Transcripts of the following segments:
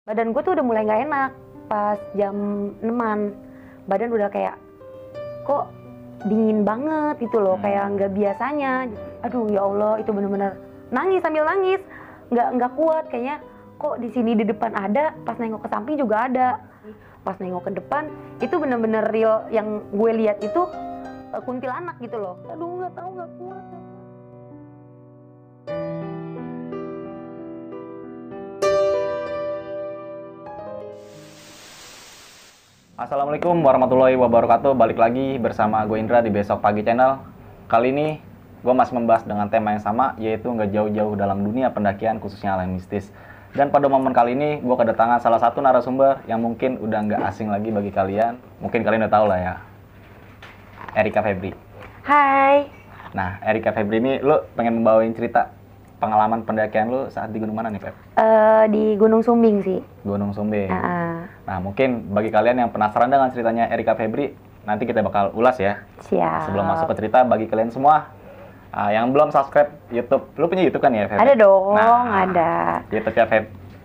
Badan gue tuh udah mulai nggak enak pas jam 6-an. Badan udah kayak kok dingin banget gitu loh, kayak nggak biasanya. Aduh ya Allah, itu bener-bener nangis sambil nangis, nggak kuat kayaknya. Kok di sini di depan ada, pas nengok ke samping juga ada. Pas nengok ke depan itu bener-bener real, yang gue lihat itu kuntilanak gitu loh. Aduh nggak tahu, nggak kuat. Assalamualaikum warahmatullahi wabarakatuh. Balik lagi bersama gue Indra di Besok Pagi Channel. Kali ini gue masih membahas dengan tema yang sama, yaitu nggak jauh-jauh dalam dunia pendakian, khususnya alam mistis. Dan pada momen kali ini gue kedatangan salah satu narasumber yang mungkin udah nggak asing lagi bagi kalian. Mungkin kalian udah tahu lah ya, Erika Febri. Hai. Nah, Erika Febri ini lu pengen membawain cerita pengalaman pendakian lu saat di gunung mana nih, Feb? Di Gunung Sumbing sih. Gunung Sumbing. Nah, mungkin bagi kalian yang penasaran dengan ceritanya Erika Febri, nanti kita bakal ulas ya. Siap. Sebelum masuk ke cerita, bagi kalian semua yang belum subscribe YouTube, lu punya YouTube kan ya, Feb? Ada dong, nah, ada. YouTube-nya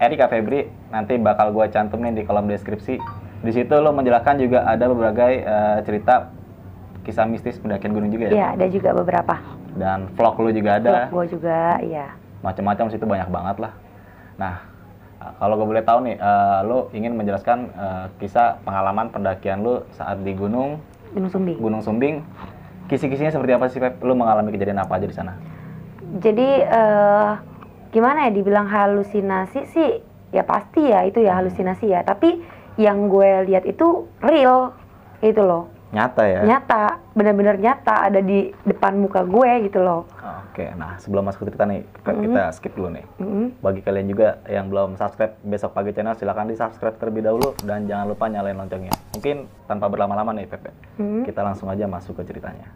Erika Febri, nanti bakal gue cantumin di kolom deskripsi. Di situ lu menjelaskan juga ada berbagai cerita kisah mistis pendakian gunung juga ya? Iya, ada juga beberapa. Dan vlog lu juga ada. Vlog gue juga, iya. Macam-macam situ banyak banget lah. Nah, kalau gue boleh tahu nih, lo ingin menjelaskan kisah pengalaman pendakian lo saat di Gunung Sumbing. Gunung Sumbing. Kisi-kisinya seperti apa sih, Pep? Lo mengalami kejadian apa aja di sana? Jadi gimana ya, dibilang halusinasi sih, ya pasti ya itu ya halusinasi ya. Tapi yang gue lihat itu real, itu loh. Nyata ya? Nyata, benar-benar nyata, ada di depan muka gue gitu loh. Oke, nah sebelum masuk ke cerita nih, kita skip dulu nih. Bagi kalian juga yang belum subscribe Besok Pagi Channel, silahkan di subscribe terlebih dahulu dan jangan lupa nyalain loncengnya. Mungkin tanpa berlama-lama nih, Pepe, kita langsung aja masuk ke ceritanya.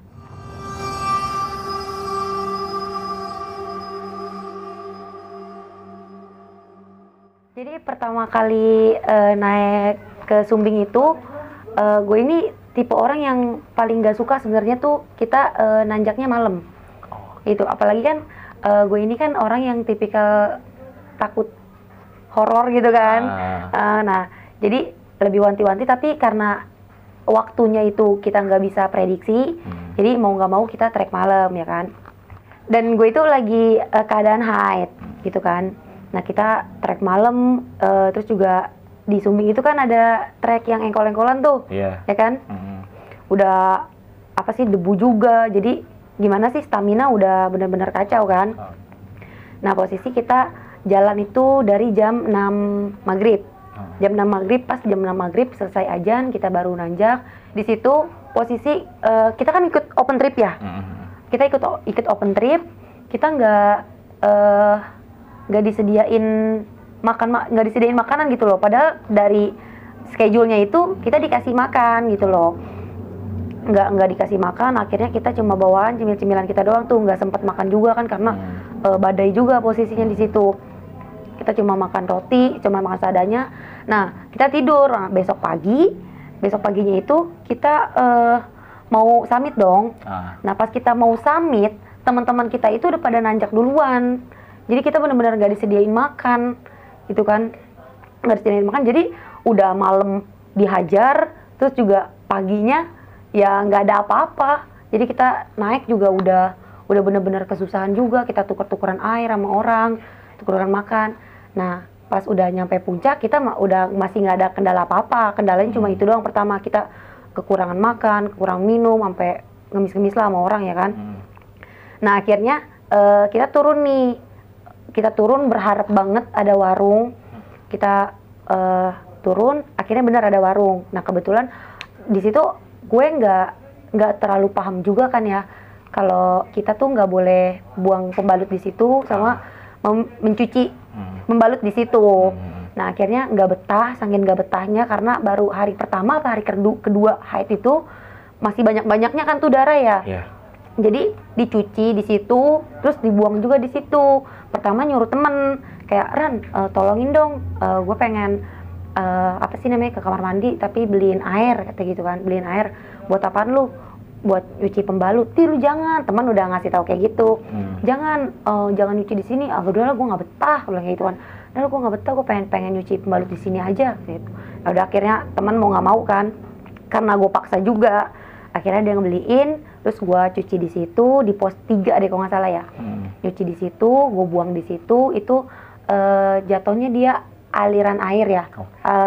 Jadi pertama kali naik ke Sumbing itu, gue ini tipe orang yang paling gak suka sebenarnya tuh kita nanjaknya malam. Itu apalagi kan gue ini kan orang yang tipikal takut horor gitu kan. Nah jadi lebih wanti-wanti, tapi karena waktunya itu kita nggak bisa prediksi, jadi mau nggak mau kita trek malam ya kan. Dan gue itu lagi keadaan haid gitu kan. Nah kita trek malam, terus juga di Sumbing itu kan ada trek yang engkol-engkolan tuh, ya kan? Udah apa sih, debu juga, jadi gimana sih, stamina udah bener-bener kacau kan. Nah posisi kita jalan itu dari jam 6 maghrib. Jam 6 maghrib, pas jam 6 maghrib selesai ajan, kita baru nanjak. Di situ posisi kita kan ikut open trip ya. Kita ikut open trip, kita nggak disediain nggak disediain makanan gitu loh. Padahal dari schedule-nya itu kita dikasih makan gitu loh. Nggak dikasih makan, akhirnya kita cuma bawaan cemil-cemilan kita doang tuh, nggak sempat makan juga kan karena badai juga posisinya di situ. Kita cuma makan roti, cuma makan seadanya. Nah kita tidur. Nah, besok paginya itu kita mau summit dong. Nah pas kita mau summit, teman-teman kita itu udah pada nanjak duluan. Jadi kita benar-benar nggak disediain makan, gitu kan, nggak disediain makan. Jadi udah malam dihajar, terus juga paginya ya nggak ada apa-apa. Jadi kita naik juga udah benar-benar kesusahan juga. Kita tuker-tukeran air sama orang, tukeran makan. Nah pas udah nyampe puncak kita udah masih nggak ada kendala apa-apa. Kendalanya cuma itu doang. Pertama kita kekurangan makan, kekurangan minum, sampai ngemis-ngemis lah sama orang ya kan. Nah akhirnya kita turun nih. Kita turun berharap banget ada warung. Kita turun, akhirnya benar ada warung. Nah kebetulan di situ gue nggak terlalu paham juga kan ya, kalau kita tuh nggak boleh buang pembalut di situ sama mencuci pembalut di situ. Nah akhirnya nggak betah, saking nggak betahnya karena baru hari pertama atau hari kedua haid itu masih banyak-banyaknya kan tuh darah ya. Jadi dicuci di situ, terus dibuang juga di situ. Pertama nyuruh temen, kayak Ran, tolongin dong, gue pengen apa sih namanya, ke kamar mandi tapi beliin air, kata gitu kan. Beliin air, buat apaan lu? Buat nyuci pembalut. Lu jangan, teman udah ngasih tahu kayak gitu. Jangan nyuci di sini. Udah lah, gue nggak betah, bilang kayak gitu kan. Aduh gue nggak betah, gue pengen nyuci pembalut di sini aja gitu. Ya udah akhirnya teman mau nggak mau kan, karena gue paksa juga, akhirnya dia ngebeliin, terus gue cuci di situ di pos 3 deh kalau nggak salah ya. Nyuci di situ, gue buang di situ, itu jatuhnya dia aliran air ya.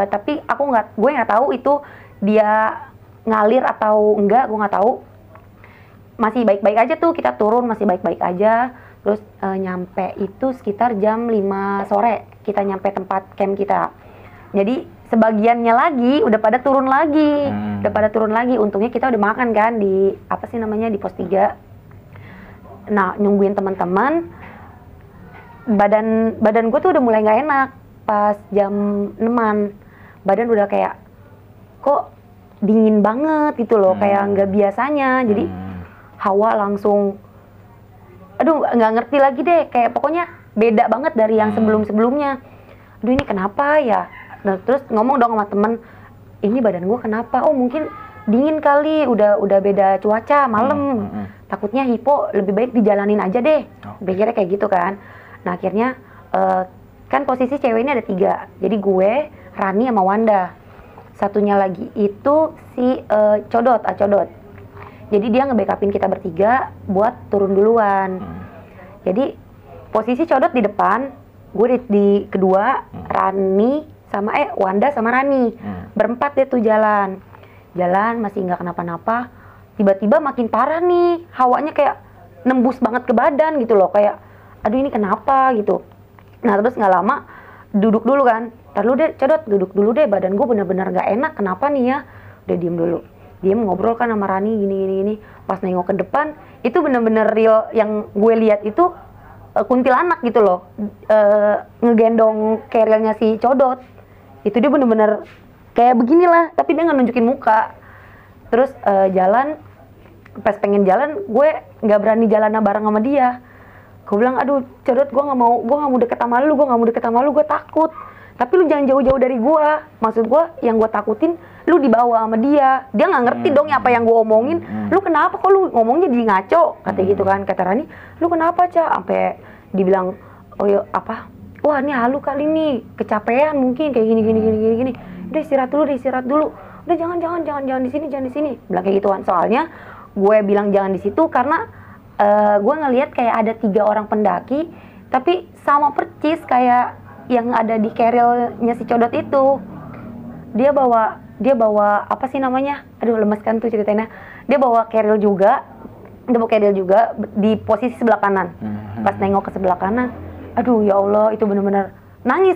Tapi gue nggak tahu itu dia ngalir atau enggak, gue nggak tahu. Masih baik-baik aja tuh, kita turun masih baik-baik aja. Terus nyampe itu sekitar jam 5 sore kita nyampe tempat camp kita. Jadi sebagiannya lagi udah pada turun lagi. Untungnya kita udah makan kan di di pos 3. Nah, nungguin teman-teman. Badan gue tuh udah mulai nggak enak pas jam 6-an. Badan udah kayak kok dingin banget gitu loh, kayak nggak biasanya. Jadi hawa langsung, aduh nggak ngerti lagi deh, kayak pokoknya beda banget dari yang sebelum-sebelumnya. Aduh ini kenapa ya? Nah, terus ngomong dong sama temen, ini badan gue kenapa? Oh mungkin dingin kali, udah beda cuaca malam. Takutnya hipo, lebih baik dijalanin aja deh. Pikirnya kayak gitu kan. Nah akhirnya kan posisi cewek ini ada 3. Jadi gue, Rani sama Wanda. Satunya lagi itu si Codot. Jadi dia nge-backupin kita bertiga buat turun duluan. Jadi posisi Codot di depan, gue di kedua, Rani sama Wanda sama Rani. Berempat deh tuh jalan masih nggak kenapa-napa. Tiba-tiba makin parah nih, hawanya kayak nembus banget ke badan gitu loh, kayak aduh ini kenapa gitu. Nah terus nggak lama duduk dulu kan, ntar lu deh Codot duduk dulu deh, badan gue bener-bener nggak enak, kenapa nih ya? Udah diem ngobrol kan sama Rani gini. Pas nengok ke depan itu bener-bener real, yang gue lihat itu kuntilanak gitu loh, ngegendong kerilnya si Codot. Itu dia bener-bener kayak beginilah, tapi dia nggak nunjukin muka. Terus jalan, pas pengen jalan gue nggak berani jalan bareng sama dia. Gue bilang, aduh Codot, gue nggak mau deket sama lu, gue takut. Tapi lu jangan jauh-jauh dari gue. Maksud gue, yang gue takutin lu dibawa sama dia. Dia nggak ngerti dong apa yang gue omongin. Lu kenapa kok lu ngomongnya jadi ngaco? Katanya gitu kan. Kata Rani, lu kenapa Ca? Sampai dibilang, oh ya apa? Wah ini halu kali nih, kecapean mungkin kayak gini. Udah istirahat dulu. Udah jangan di sini. Bilang kayak gituan. Soalnya gue bilang jangan di situ karena gue ngelihat kayak ada 3 orang pendaki, tapi sama percis kayak yang ada di kerilnya si Codot itu. Dia bawa apa sih namanya? Aduh lemes kan tuh ceritanya. Dia bawa keril juga di posisi sebelah kanan. Pas nengok ke sebelah kanan, aduh ya Allah, itu bener-bener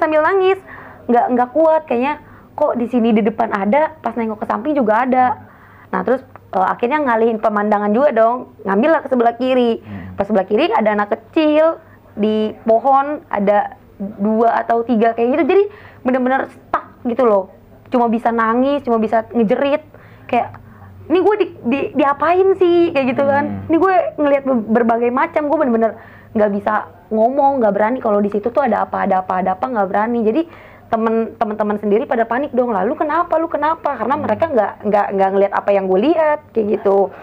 sambil nangis. Nggak kuat kayaknya, kok di sini di depan ada, pas nengok ke samping juga ada. Nah terus akhirnya ngalihin pemandangan juga dong, ngambil lah ke sebelah kiri. Pas sebelah kiri ada anak kecil di pohon, ada 2 atau 3 kayak gitu. Jadi bener-bener stuck gitu loh, cuma bisa nangis, cuma bisa ngejerit, kayak ini gue diapain sih kayak gitu kan. Ini gue ngelihat berbagai macam, gue bener-bener nggak bisa ngomong, nggak berani. Kalau di situ tuh ada apa nggak berani. Jadi teman-teman sendiri pada panik dong, lalu kenapa karena mereka nggak ngelihat apa yang gue lihat kayak gitu.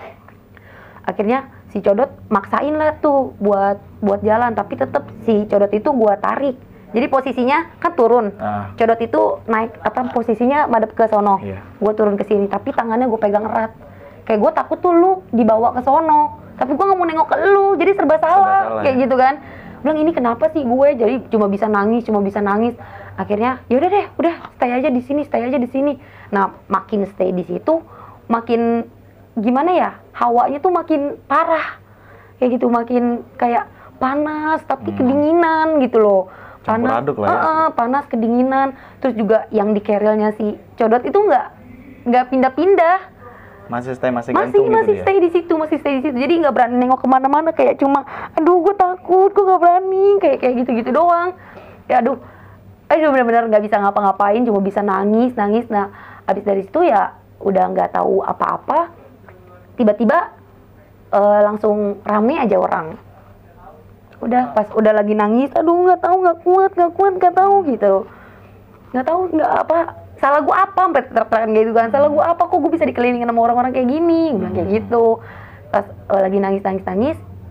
Akhirnya si Codot maksain lah tuh buat jalan, tapi tetap si Codot itu gue tarik. Jadi posisinya kan turun, Codot itu naik posisinya madep ke sono, gue turun ke sini, tapi tangannya gue pegang erat. Kayak gue takut tuh lu dibawa ke sono, tapi gue nggak mau nengok ke lu, jadi serba salah kayak gitu kan. Bilang ini kenapa sih gue, jadi cuma bisa nangis. Akhirnya yaudah deh, udah stay aja di sini. Nah makin stay di situ, makin gimana ya, hawanya tuh makin parah kayak gitu, makin kayak panas tapi kedinginan gitu loh. Panas kedinginan. Terus juga yang di kerilnya si Codot itu nggak pindah-pindah, masih gantung gitu stay di situ. Jadi nggak berani nengok kemana-mana, kayak cuma aduh gue takut, gue nggak berani, kayak gitu doang ya. Aduh benar-benar nggak bisa ngapa-ngapain, cuma bisa nangis. Nah abis dari situ ya udah nggak tahu apa-apa, tiba-tiba langsung rame aja orang. Udah pas udah lagi nangis, aduh nggak kuat gitu, nggak apa salah gue apa, sampai teriak-teriakan gitu kan, salah gue apa, kok gue bisa dikelilingin sama orang-orang kayak gini, bilang kayak gitu. Pas lagi nangis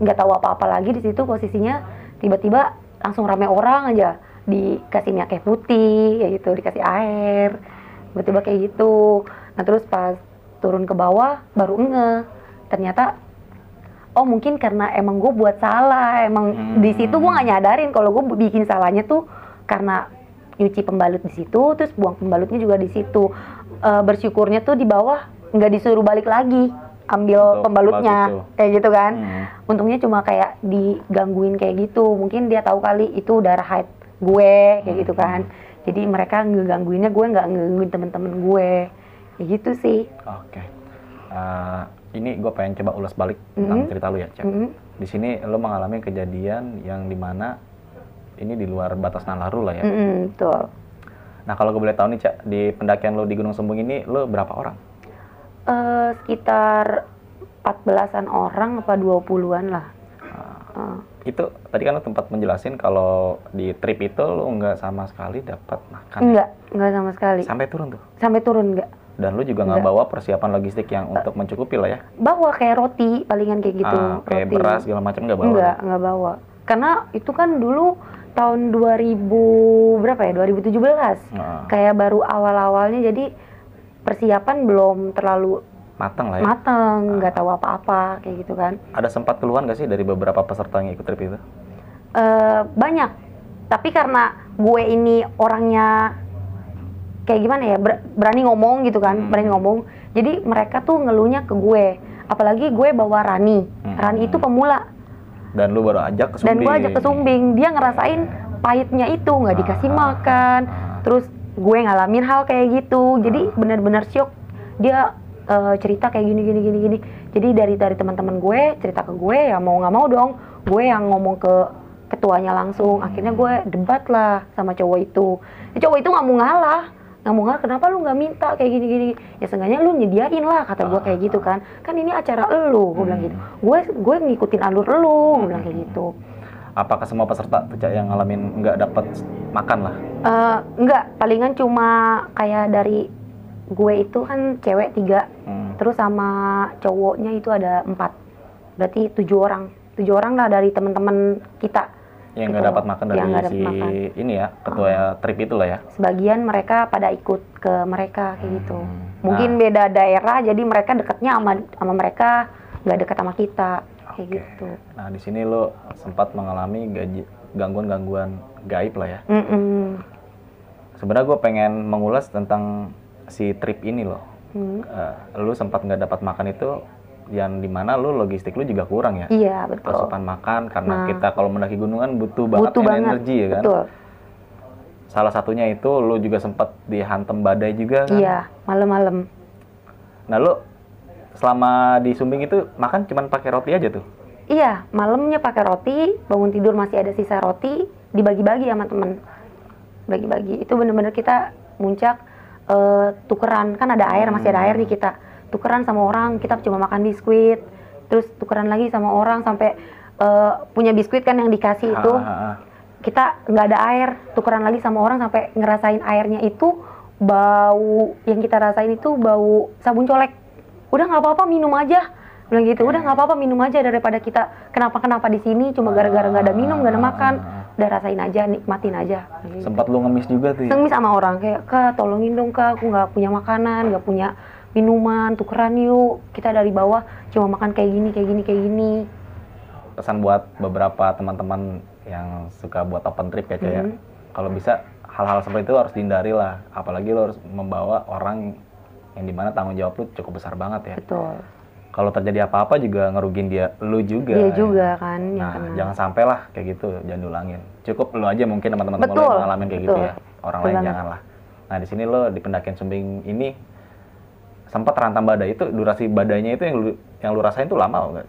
nggak tahu apa-apa lagi di situ posisinya, tiba-tiba langsung rame orang aja. dikasih minyak kayu putih kayak gitu, dikasih air, tiba-tiba kayak gitu. Nah terus pas turun ke bawah baru ternyata oh mungkin karena emang gue buat salah, emang di situ gue nggak nyadarin kalau gue bikin salahnya tuh karena nyuci pembalut di situ, terus buang pembalutnya juga di situ. Bersyukurnya tuh di bawah nggak disuruh balik lagi ambil Untuk pembalutnya kayak gitu kan. Untungnya cuma kayak digangguin kayak gitu, mungkin dia tahu kali itu darah haid gue kayak gitu kan. Jadi mereka ngegangguinnya, gue nggak ngegangguin temen-temen gue kayak gitu sih. Oke. Ini gue pengen coba ulas balik tentang cerita lu ya, Cek. Di sini lu mengalami kejadian yang dimana ini di luar batas nalaru lah ya. Betul. Nah kalau gue boleh tahu nih, Cak, di pendakian lu di Gunung Sumbing ini lu berapa orang? Sekitar 14-an orang apa 20-an lah. Itu tadi kan lu tempat menjelasin kalau di trip itu lu nggak sama sekali dapat makan. Enggak sama sekali. Sampai turun tuh. Sampai turun enggak. Dan lu juga nggak bawa persiapan logistik yang untuk mencukupi lah ya? Bawa kayak roti, palingan kayak gitu. Kayak roti. beras segala macam nggak bawa? Nggak bawa. Karena itu kan dulu tahun 2000 berapa ya? 2017. Kayak baru awal-awalnya, jadi persiapan belum terlalu matang lah ya? Matang, nggak tahu apa-apa kayak gitu kan. Ada sempat keluhan nggak sih dari beberapa peserta yang ikut trip itu? Banyak. Tapi karena gue ini orangnya kayak gimana ya, berani ngomong gitu kan, berani ngomong. Jadi mereka tuh ngeluhnya ke gue. Apalagi gue bawa Rani. Rani itu pemula. Dan lu baru ajak ke Sumbing. Dan gue ajak ke Sumbing. Dia ngerasain pahitnya itu, nggak dikasih makan. Terus gue ngalamin hal kayak gitu. Jadi benar-benar syok. Dia cerita kayak gini. Jadi dari teman-teman gue cerita ke gue, ya mau nggak mau dong. Gue yang ngomong ke ketuanya langsung. Akhirnya gue debat lah sama cowok itu. Cowok itu nggak mau ngalah. Kenapa lu nggak minta kayak gini? Ya seenggaknya lu nyediain lah, kata gue kayak gitu kan ini acara elu, gue bilang gitu. Gue ngikutin alur lu, gue bilang kayak gitu. Apakah semua peserta yang ngalamin nggak dapat makan lah? Enggak, palingan cuma kayak dari gue itu kan cewek 3, terus sama cowoknya itu ada 4, berarti 7 orang lah dari teman-teman kita. Yang nggak dapat makan dari si ini ya, ketua trip itu lah ya. Sebagian mereka pada ikut ke mereka kayak gitu. Mungkin beda daerah, jadi mereka dekatnya sama mereka, nggak dekat sama kita kayak gitu. Nah di sini lo sempat mengalami gangguan-gangguan gaib lah ya. Sebenarnya gue pengen mengulas tentang si trip ini loh. Lo sempat nggak dapat makan itu yang dimana lu logistik lu juga kurang ya. Iya betul. Asupan makan karena kita kalau mendaki gunungan butuh banget energi ya kan. Betul. Salah satunya itu lu juga sempat dihantam badai juga kan. Iya, malam-malam. Nah lu selama di Sumbing itu makan cuman pakai roti aja tuh? Iya, malamnya pakai roti, bangun tidur masih ada sisa roti, dibagi-bagi sama temen. Bagi-bagi. Itu bener-bener kita muncak tukeran, kan ada air, masih ada air di kita. Tukeran sama orang, kita cuma makan biskuit, terus tukeran lagi sama orang sampai punya biskuit kan yang dikasih itu, kita nggak ada air, tukeran lagi sama orang sampai ngerasain airnya itu bau, yang kita rasain itu bau sabun colek. Udah nggak apa-apa minum aja, bilang gitu. Udah nggak apa-apa minum aja daripada kita kenapa di sini cuma gara-gara nggak ada minum, nggak ada makan. Udah rasain aja, nikmatin aja. Sempat lu ngemis juga tuh ya? Ngemis sama orang, kayak Kak tolongin dong Kak, aku nggak punya makanan, nggak punya minuman, tukeran yuk, kita dari bawah cuma makan kayak gini. Pesan buat beberapa teman-teman yang suka buat open trip ya kayak kalau bisa hal-hal seperti itu harus dihindari lah, apalagi lo harus membawa orang yang dimana tanggung jawab lu cukup besar banget ya. Betul. Kalau terjadi apa-apa juga ngerugin lu juga. Dia juga kan. Nah jangan sampai lah kayak gitu, jangan diulangin. Cukup lu aja mungkin sama teman-teman lo yang ngalamin kayak gitu ya, orang lain jangan lah. Nah di sini lo di pendakian Sumbing ini sempat terhantam badai, itu durasi badainya itu yang lu rasain tuh lama nggak?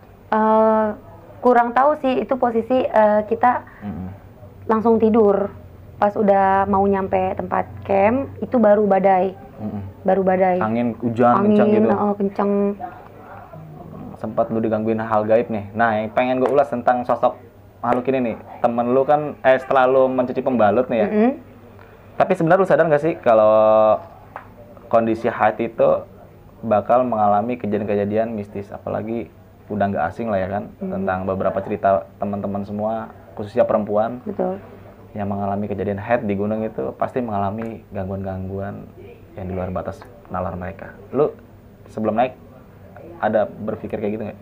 Kurang tahu sih, itu posisi kita langsung tidur. Pas udah mau nyampe tempat camp itu baru badai. Angin hujan kencang gitu. Kencang. Sempat lu digangguin hal gaib nih. Nah yang pengen gue ulas tentang sosok makhluk ini nih. Temen lu kan setelah lu mencuci pembalut nih ya. Tapi sebenarnya lu sadar nggak sih kalau kondisi hati itu bakal mengalami kejadian-kejadian mistis, apalagi udah nggak asing lah ya kan, tentang beberapa cerita teman-teman semua, khususnya perempuan. Betul. yang mengalami kejadian head di gunung itu pasti mengalami gangguan-gangguan yang di luar batas nalar mereka. Lu sebelum naik ada berpikir kayak gitu nggak?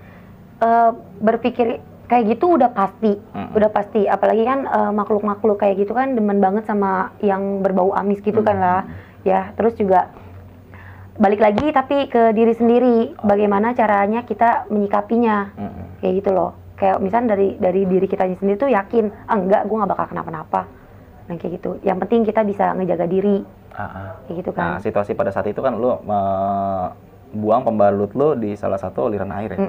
Berpikir kayak gitu udah pasti, udah pasti. Apalagi kan makhluk-makhluk kayak gitu kan demen banget sama yang berbau amis gitu kan lah. Ya, terus juga balik lagi tapi ke diri sendiri, bagaimana caranya kita menyikapinya, kayak gitu loh. Kayak misalnya dari diri kita sendiri tuh yakin, enggak, gue nggak bakal kenapa-napa. Nah kayak gitu. Yang penting kita bisa ngejaga diri, kayak gitu kan. Nah, situasi pada saat itu kan lu buang pembalut lu di salah satu aliran air ya.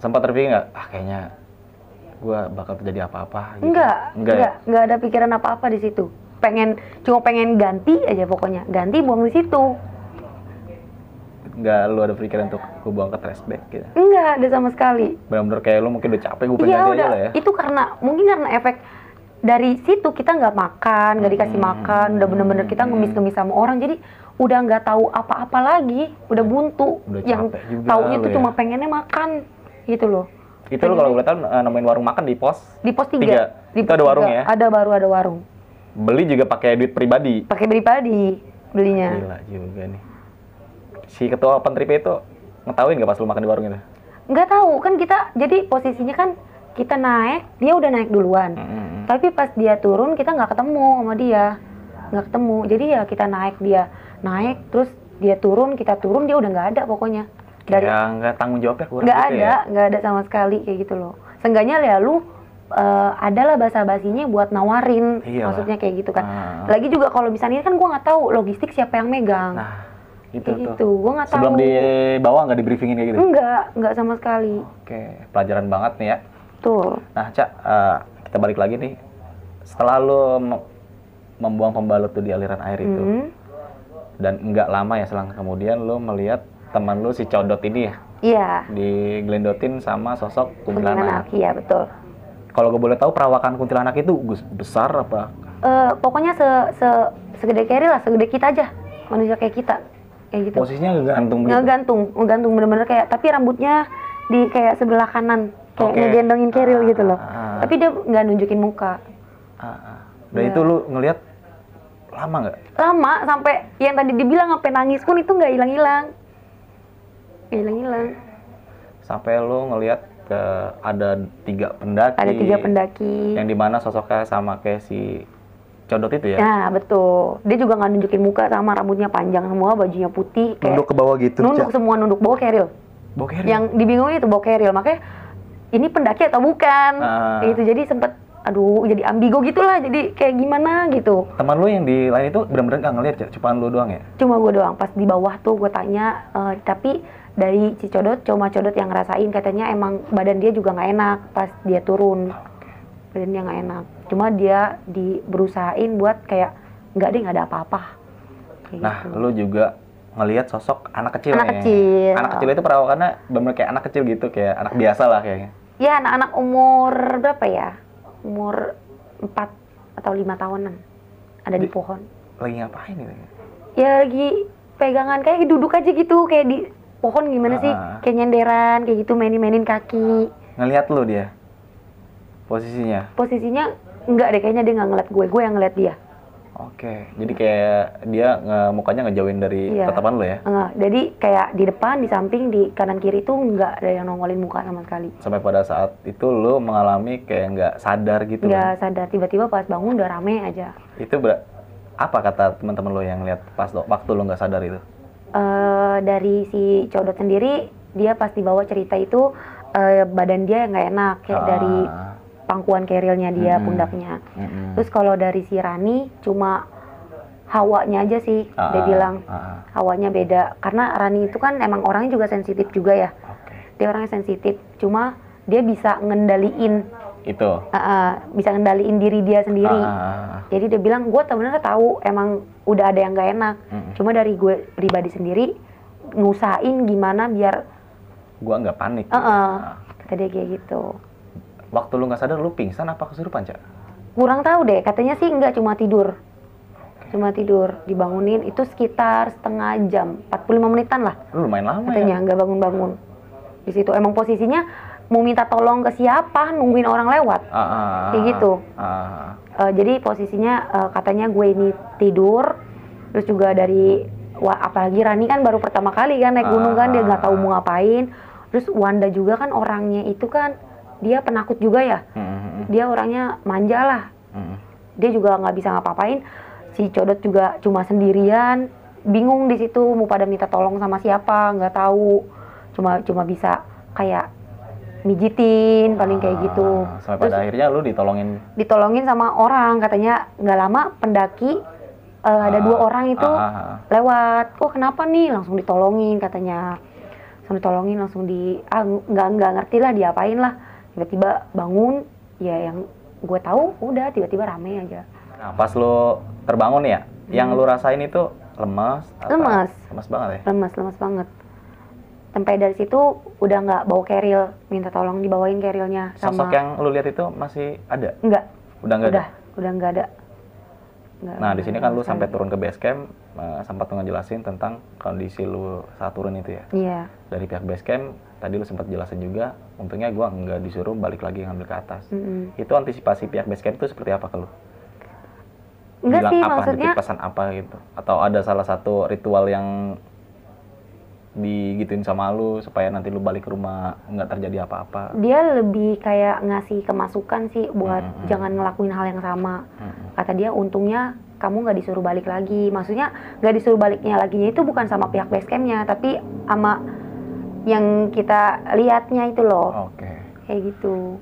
Sempat terpikir nggak? Kayaknya gue bakal terjadi apa-apa. Gitu. Enggak ada pikiran apa-apa di situ. Cuma pengen ganti aja pokoknya, ganti buang di situ. Enggak, lu ada pikiran untuk gue buang ke trash bag gitu? Enggak ada sama sekali. Benar-benar kayak lu mungkin udah capek, gue pengen ganti aja lah ya? Itu mungkin karena efek dari situ kita nggak makan, nggak dikasih makan, udah bener-bener kita ngemis-ngemis sama orang, jadi udah nggak tahu apa-apa lagi, udah buntu. Udah yang taunya tuh cuma pengennya makan, gitu loh. Itu lu kalau boleh tahu nemuin warung makan di pos? Di pos 3. Itu ada warung ya? Ada warung. Beli juga pakai duit pribadi? Pakai pribadi belinya. Gila juga nih. Si ketua open trip itu ngetahuin nggak pas lu makan di warung itu? Nggak tahu, kan kita, jadi posisinya kan kita naik, dia udah naik duluan. Tapi pas dia turun kita nggak ketemu sama dia, nggak ketemu. Jadi ya kita dia naik, terus dia turun, kita turun, dia udah nggak ada pokoknya. Ya nggak tanggung jawabnya kurang. Nggak ada, ya? Nggak ada sama sekali kayak gitu loh. Seenggaknya ya lu adalah basa-basinya buat nawarin, maksudnya kayak gitu kan. Lagi juga kalau misalnya kan gua nggak tahu logistik siapa yang megang. Nah, itu kayak gitu, gua nggak tahu. Sebelum dibawa nggak di-briefingin kayak gitu? Enggak sama sekali. Oke, pelajaran banget nih ya. Betul. Nah, Cak, kita balik lagi nih. Setelah lu membuang pembalut tuh di aliran air itu, dan nggak lama ya selang kemudian lu melihat teman lu si Codot ini ya? Iya. Diglendotin sama sosok kuntilanak. Iya, betul. Kalau gue boleh tahu perawakan kuntilanak itu besar apa? Pokoknya segede Keril lah, segede kita aja, manusia kayak kita, kayak gitu. Posisinya ngegantung gitu? Ngegantung bener-bener kayak, tapi rambutnya di kayak sebelah kanan, kayak ngegendongin Keril gitu loh. Tapi dia nggak nunjukin muka. Dan itu lu ngelihat lama nggak? Lama, sampai yang tadi dibilang sampai nangis pun itu nggak hilang-hilang. Sampai lu ngelihat ada 3 pendaki. Ada 3 pendaki. Yang dimana sosoknya sama kayak si Codot itu ya? Nah, betul. Dia juga nggak nunjukin muka, sama rambutnya panjang semua, bajunya putih. Kayak nunduk ke bawah gitu? Nunduk bawa Keril. Bawa Keril? Yang dibingungin itu bawa Keril. Makanya, ini pendaki atau bukan? Gitu, jadi sempet, jadi ambigu gitulah. Jadi kayak gimana gitu. Teman lu yang di lain itu benar-benar nggak ngeliat ya? Cuma lu doang ya? Cuma gue doang. Pas di bawah tuh gue tanya, tapi dari si Codot yang ngerasain, katanya emang badan dia juga nggak enak pas dia turun. Badan dia nggak enak. Cuma dia berusahain buat kayak nggak ada apa-apa. Nah, gitu. Lu juga ngelihat sosok anak kecil. Anak kecil itu perawakannya bener kayak anak kecil gitu, kayak anak biasa lah kayaknya. Ya, anak-anak umur berapa ya? Umur 4 atau 5 tahunan. Ada di pohon. Lagi ngapain ini? Ya lagi pegangan, kayak duduk aja gitu, kayak di pohon gimana sih, kayak nyenderan, kayak gitu, mainin kaki. Ngelihat lu dia? Posisinya enggak deh, kayaknya dia nggak ngeliat gue yang ngeliat dia. Oke, jadi kayak dia mukanya ngejauhin dari tatapan lu ya? Jadi kayak di depan, di samping, di kanan kiri tuh nggak ada yang nongolin muka sama sekali. Sampai pada saat itu lu mengalami kayak nggak sadar gitu? Nggak sadar, tiba-tiba pas bangun udah rame aja. Itu apa kata teman-teman lu yang lihat pas waktu lu nggak sadar itu? Dari si Codot sendiri, dia pas dibawa cerita itu badan dia nggak enak, kayak dari pangkuan Kerilnya dia, pundaknya. Terus kalau dari si Rani cuma hawanya aja sih, dia bilang hawanya beda. Karena Rani itu kan emang orangnya juga sensitif juga ya. Dia orangnya sensitif, cuma dia bisa ngendaliin itu. Bisa ngendaliin diri dia sendiri. Jadi dia bilang, gue sebenarnya tahu emang udah ada yang nggak enak. Cuma dari gue pribadi sendiri ngusahain gimana biar gue nggak panik. Kata dia kayak gitu. Waktu lu nggak sadar, lu pingsan apa kesurupan, Cak? Kurang tahu deh, katanya sih enggak, cuma tidur. Cuma tidur, dibangunin itu sekitar setengah jam, 45 menitan lah. Lu lumayan lama katanya, ya? Nggak bangun-bangun. Di situ emang posisinya mau minta tolong ke siapa, nungguin orang lewat. Kayak gitu. Jadi posisinya katanya gue ini tidur, terus juga dari apalagi Rani kan baru pertama kali kan naik gunung kan, dia nggak tahu mau ngapain. Terus Wanda juga kan orangnya itu kan dia penakut juga ya, dia orangnya manja lah, dia juga nggak bisa ngapa-ngapain. Si Codot juga cuma sendirian, bingung di situ mau pada minta tolong sama siapa, nggak tahu, cuma bisa kayak mijitin paling kayak gitu. Sampai pada akhirnya lu ditolongin sama orang, katanya nggak lama pendaki ada 2 orang itu lewat. Oh kenapa nih, langsung ditolongin katanya, langsung nggak ngerti lah diapain lah, tiba-tiba bangun ya, yang gue tahu udah tiba-tiba rame aja. Nah pas lu terbangun ya, yang lu rasain itu lemas banget ya? Lemas banget. Sampai dari situ udah nggak bawa keril, minta tolong dibawain kerilnya. Sosok yang lu lihat itu masih ada? Enggak. Udah nggak ada. Nah di sini kan lu sampai turun ke base camp, sempat ngejelasin tentang kondisi lu saat turun itu ya? Iya. Dari pihak base camp tadi lu sempat jelasin juga, untungnya gua nggak disuruh balik lagi ngambil ke atas. Itu antisipasi pihak base camp itu seperti apa ke lu? Enggak bilang sih, apa, maksudnya nitip pesan apa gitu? Atau ada salah satu ritual yang digituin sama lu supaya nanti lu balik ke rumah nggak terjadi apa-apa? Dia lebih kayak ngasih kemasukan sih buat jangan ngelakuin hal yang sama. Kata dia untungnya kamu nggak disuruh balik lagi. Maksudnya nggak disuruh baliknya laginya itu bukan sama pihak base campnya, tapi sama yang kita lihatnya itu loh. Oke. Kayak gitu.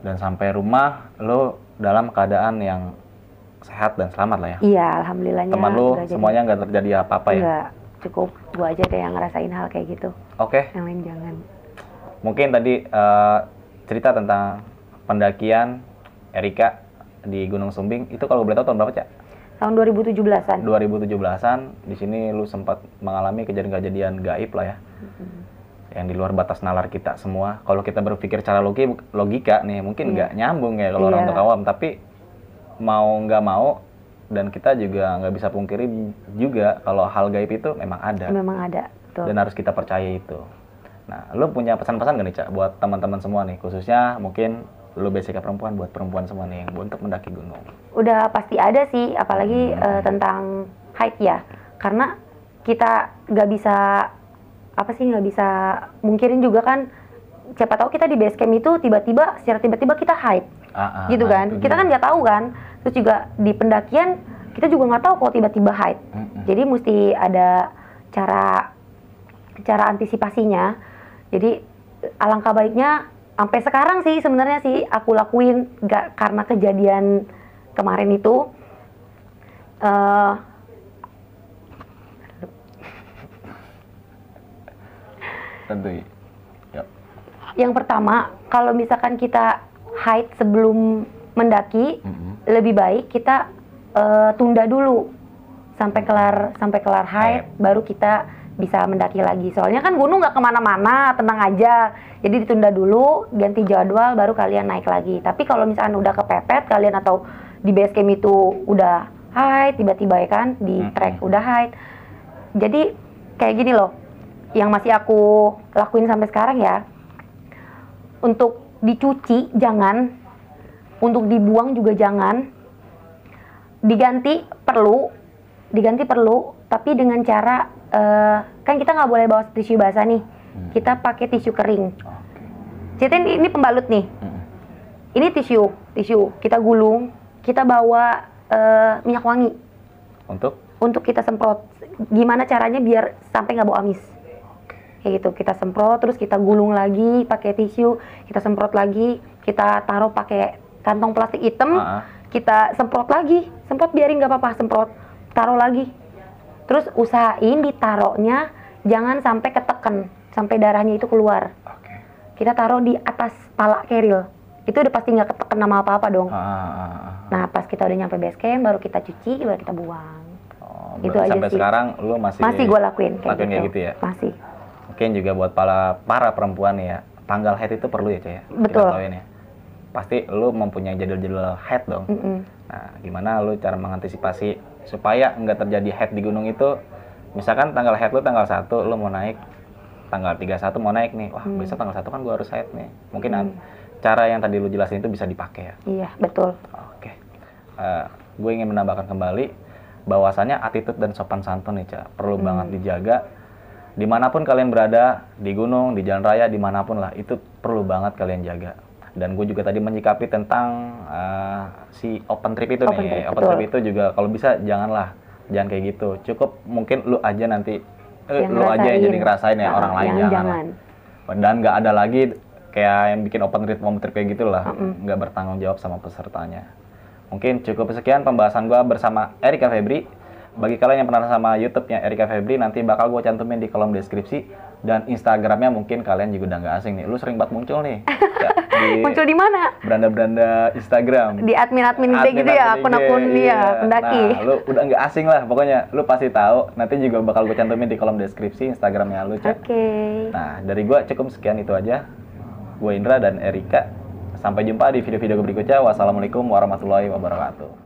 Dan sampai rumah lu dalam keadaan yang sehat dan selamat lah ya? Iya, alhamdulillahnya. Teman lu semuanya nggak terjadi apa-apa ya? Enggak, cukup gua aja deh yang ngerasain hal kayak gitu. Oke. Yang lain jangan. Mungkin tadi cerita tentang pendakian Erika di Gunung Sumbing, itu kalau boleh tahu tahun berapa, Cak? Tahun 2017-an. 2017-an, di sini lu sempat mengalami kejadian-kejadian gaib lah ya. Yang di luar batas nalar kita semua. Kalau kita berpikir secara logika nih, mungkin nggak nyambung ya kalau orang untuk awam, tapi mau nggak mau, dan kita juga nggak bisa pungkiri juga kalau hal gaib itu memang ada. Memang ada, betul. Dan harus kita percaya itu. Nah, lu punya pesan-pesan nggak nih, Cak, buat teman-teman semua nih, khususnya mungkin lu basic perempuan, buat perempuan semua nih yang untuk mendaki gunung? Udah pasti ada sih, apalagi tentang hike ya. Karena kita nggak bisa mungkirin juga kan, siapa tahu kita di base camp itu secara tiba-tiba kita hike. Gitu kan, kita kan nggak tahu kan. Terus juga di pendakian kita juga nggak tahu kok tiba-tiba hike. Jadi mesti ada cara antisipasinya. Jadi alangkah baiknya sampai sekarang sih sebenarnya sih aku lakuin, nggak karena kejadian kemarin itu. Tentu. Yep. Yang pertama, kalau misalkan kita hike sebelum mendaki, lebih baik kita tunda dulu sampai kelar hike, baru kita bisa mendaki lagi. Soalnya kan gunung nggak kemana-mana, tenang aja. Jadi ditunda dulu, ganti jadwal, baru kalian naik lagi. Tapi kalau misalkan udah kepepet kalian atau di base camp itu udah hike, tiba-tiba ya kan di trek udah hike. Jadi kayak gini loh, yang masih aku lakuin sampai sekarang ya. Untuk dicuci jangan, untuk dibuang juga jangan. Diganti perlu, tapi dengan cara kan kita nggak boleh bawa tisu basah nih, kita pakai tisu kering. Jadi ini pembalut nih, ini tisu kita gulung, kita bawa minyak wangi untuk kita semprot. Gimana caranya biar sampai nggak bau amis? Kayak gitu, kita semprot, terus kita gulung lagi pakai tisu, kita semprot lagi, kita taruh pakai kantong plastik hitam, kita semprot lagi, biarin nggak apa-apa, semprot, taruh lagi. Terus usahain ditaruhnya jangan sampai ketekan, sampai darahnya itu keluar. Kita taruh di atas pala keril, itu udah pasti nggak ketekan sama apa-apa dong. Nah pas kita udah nyampe base camp, baru kita cuci, baru kita buang. Itu aja sampai sih. Sekarang lu masih gue lakuin kayak gitu ya? Masih. Mungkin juga buat para perempuan ya, tanggal haid itu perlu ya, Cak ya? Betul. Kita ya. Pasti lu mempunyai jadwal haid dong. Nah, gimana lu cara mengantisipasi supaya nggak terjadi haid di gunung itu? Misalkan tanggal haid lu tanggal 1, lu mau naik, tanggal 31 mau naik nih, wah besok tanggal 1 kan gua harus haid nih. Mungkin cara yang tadi lu jelasin itu bisa dipakai ya. Iya, betul. Oke. Gue ingin menambahkan kembali bahwasannya attitude dan sopan santun nih, Ca, perlu banget dijaga. Dimanapun kalian berada, di gunung, di jalan raya, dimanapun lah, itu perlu banget kalian jaga. Dan gue juga tadi menyikapi tentang si open trip itu nih. Open trip itu juga kalau bisa jangan kayak gitu. Cukup mungkin lu aja nanti, lu aja yang jadi ngerasain ya, orang lain jangan. Dan nggak ada lagi kayak yang bikin open trip kayak gitu lah, nggak bertanggung jawab sama pesertanya. Mungkin cukup sekian pembahasan gue bersama Erika Febri. Bagi kalian yang penasaran sama YouTube-nya Erika Febri, nanti bakal gue cantumin di kolom deskripsi. Dan Instagramnya mungkin kalian juga udah nggak asing nih. Lu sering banget muncul nih. Muncul di mana? Beranda-beranda Instagram. Di admin gitu ya, akun-akun dia, pendaki. Nah, lu udah nggak asing lah, pokoknya lu pasti tahu. Nanti juga bakal gue cantumin di kolom deskripsi Instagramnya lu, Ca. Oke. Nah, dari gue cukup sekian itu aja. Gue Indra dan Erika. Sampai jumpa di video-video berikutnya. Wassalamualaikum warahmatullahi wabarakatuh.